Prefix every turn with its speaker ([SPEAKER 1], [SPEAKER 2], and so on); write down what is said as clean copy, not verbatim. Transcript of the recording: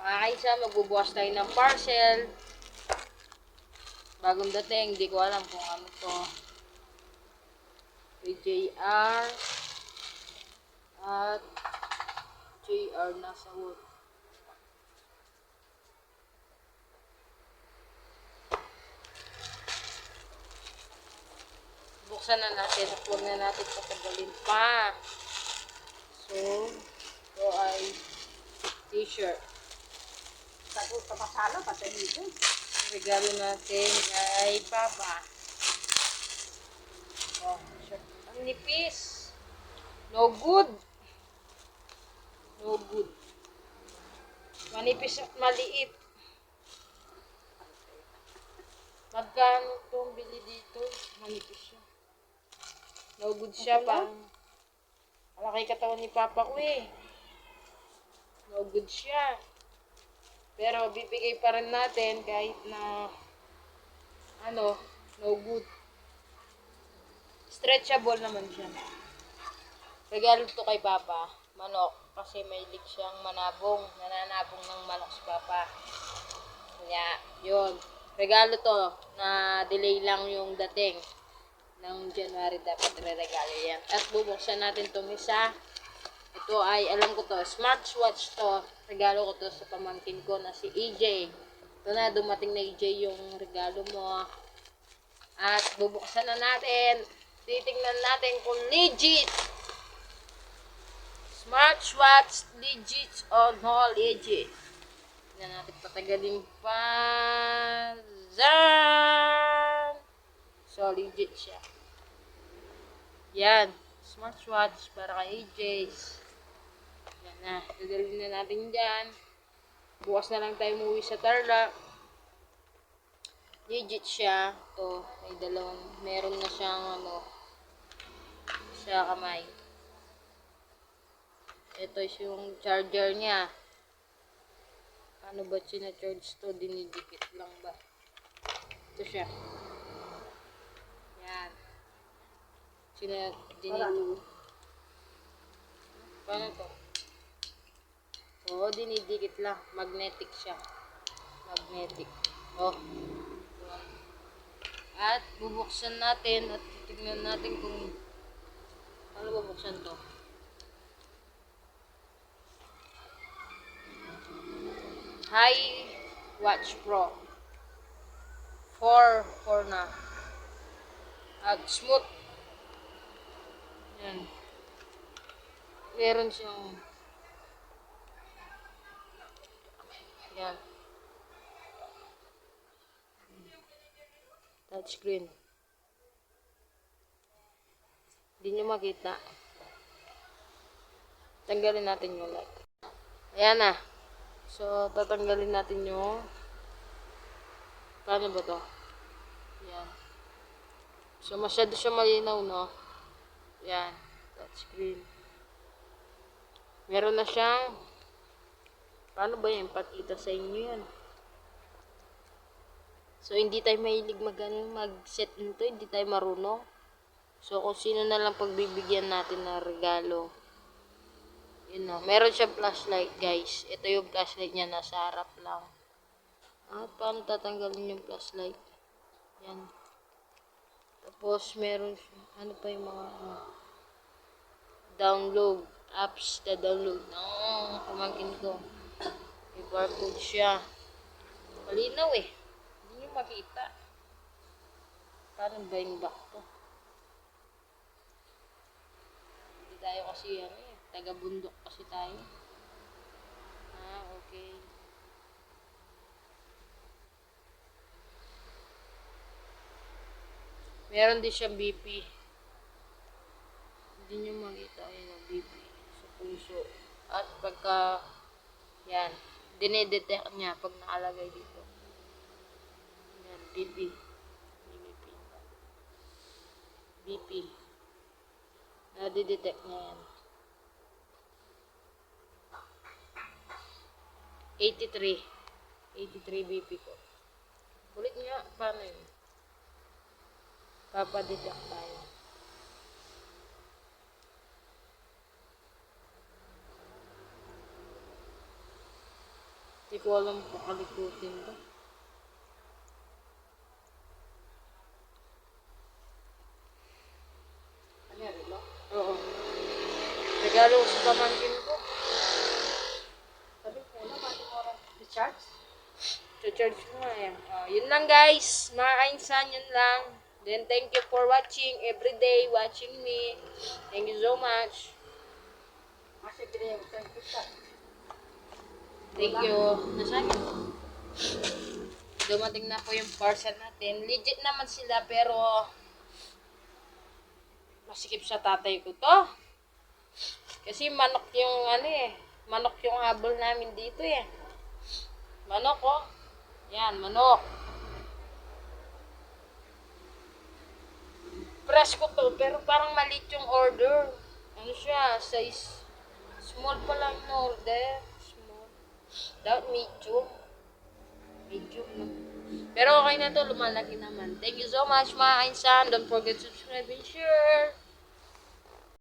[SPEAKER 1] Mga kaisa, magbubukas tayo ng parcel. Bagong dating, hindi ko alam kung ano to. Kay JR at JR nasa wood. Buksan na natin at huwag na natin patagalin pa. So, ito ay t-shirt.
[SPEAKER 2] Sa pasalo, pati dito.
[SPEAKER 1] Regalo natin kay Papa. Oh, shirt. Ang nipis. No good. No good. Manipis at maliit. Magkano itong bili dito? Manipis siya. No good siya. Parang malaki katawan ni Papa ko eh. No good siya. Pero bibigay pa rin natin kahit na no good. Stretchable naman siya. Regalo to kay Papa. Manok. Kasi mahilig siyang manabong. Nananabong ng manok si Papa. Kaya, yun. Regalo to na delay lang yung dating ng January, dapat re-regalo yan. At bubuksan natin itong isa. Ito ay, alam ko to, smartwatch to. Regalo ko to sa pamangkin ko na si EJ. Ito na, dumating na EJ yung regalo mo. At bubuksan na natin. Titingnan natin kung legit. Smartwatch legit or no legit. Tingnan natin patagalin pa. Zan! So, legit siya. Yan. Smartwatch para kay AJ's. Yan na. Dadalhin na natin dyan. Bukas na lang tayo umuwi sa Tarlac. Legit siya. Ito. May dalawang. Meron na siyang sa kamay. Ito is yung charger niya. Paano ba sina-charge to? Dinidikit lang ba? Ito siya. Yan. Paano to? Oo, dinidikit lang. Magnetic siya. Magnetic. Oh. At bubuksan natin at titignan natin kung paano bubuksan to. Hi Watch Pro 4 na at smooth. Yan. Meron siyang yan touchscreen. Hindi nyo makita. Tanggalin natin yung light. Ayan na. So, tatanggalin natin yung paano ba to? Yan. So, masyado siya malinaw, no? Yan. Touchscreen. Meron na siyang paano ba yan? Pakita sa inyo yan. So, hindi tayo mahilig mag-set nito. Hindi tayo marunong. So, kung sino na lang pagbibigyan natin ng regalo. Yun know, meron siya flashlight, guys. Ito yung flashlight niya, nasa harap lang. At paano tatanggalin yung flashlight? Yan. Tapos meron siya, ano pa yung mga download apps na download ng pamangkin ko. May barcode siya. Malinaw eh. Hindi nyo makita. Paano ba yung back to? Hindi tayo kasi taga-bundok kasi tayo. Okay. Meron din siyang BP. Hindi nyo makita yung BP sa puso. At pagka, yan, dinedetect niya pag nakalagay dito. Yan, BP. BP. Nadidetect niya yan. 83 BP ko. Ulit nga, paano yun? Papadetect tayo. Hindi ko alam kung kalikutin ba.
[SPEAKER 2] Ano yan, Rilo?
[SPEAKER 1] Oo. Regalo ko sa pamangkin ko.
[SPEAKER 2] Sabi ko na, bakit mo oras recharge?
[SPEAKER 1] Charge ko nga yan. Yun lang guys. Mga kainsan, yun lang. Then thank you for watching. Everyday watching me. Thank you so much.
[SPEAKER 2] Kasi binigay ko sa kita.
[SPEAKER 1] Thank you. Nasaan yun? Dumating na po yung parcel natin. Legit naman sila pero masikip sa tatay ko to. Kasi manok yung manok yung habol namin dito eh. Manok oh. Yan, manok. Press ko to pero parang maliit yung order. Ano siya, size small pa lang yung order. Small. Dapat medium. Medium no. Pero okay na to, lumalaki naman. Thank you so much mga kainsan. Don't forget to subscribe and share.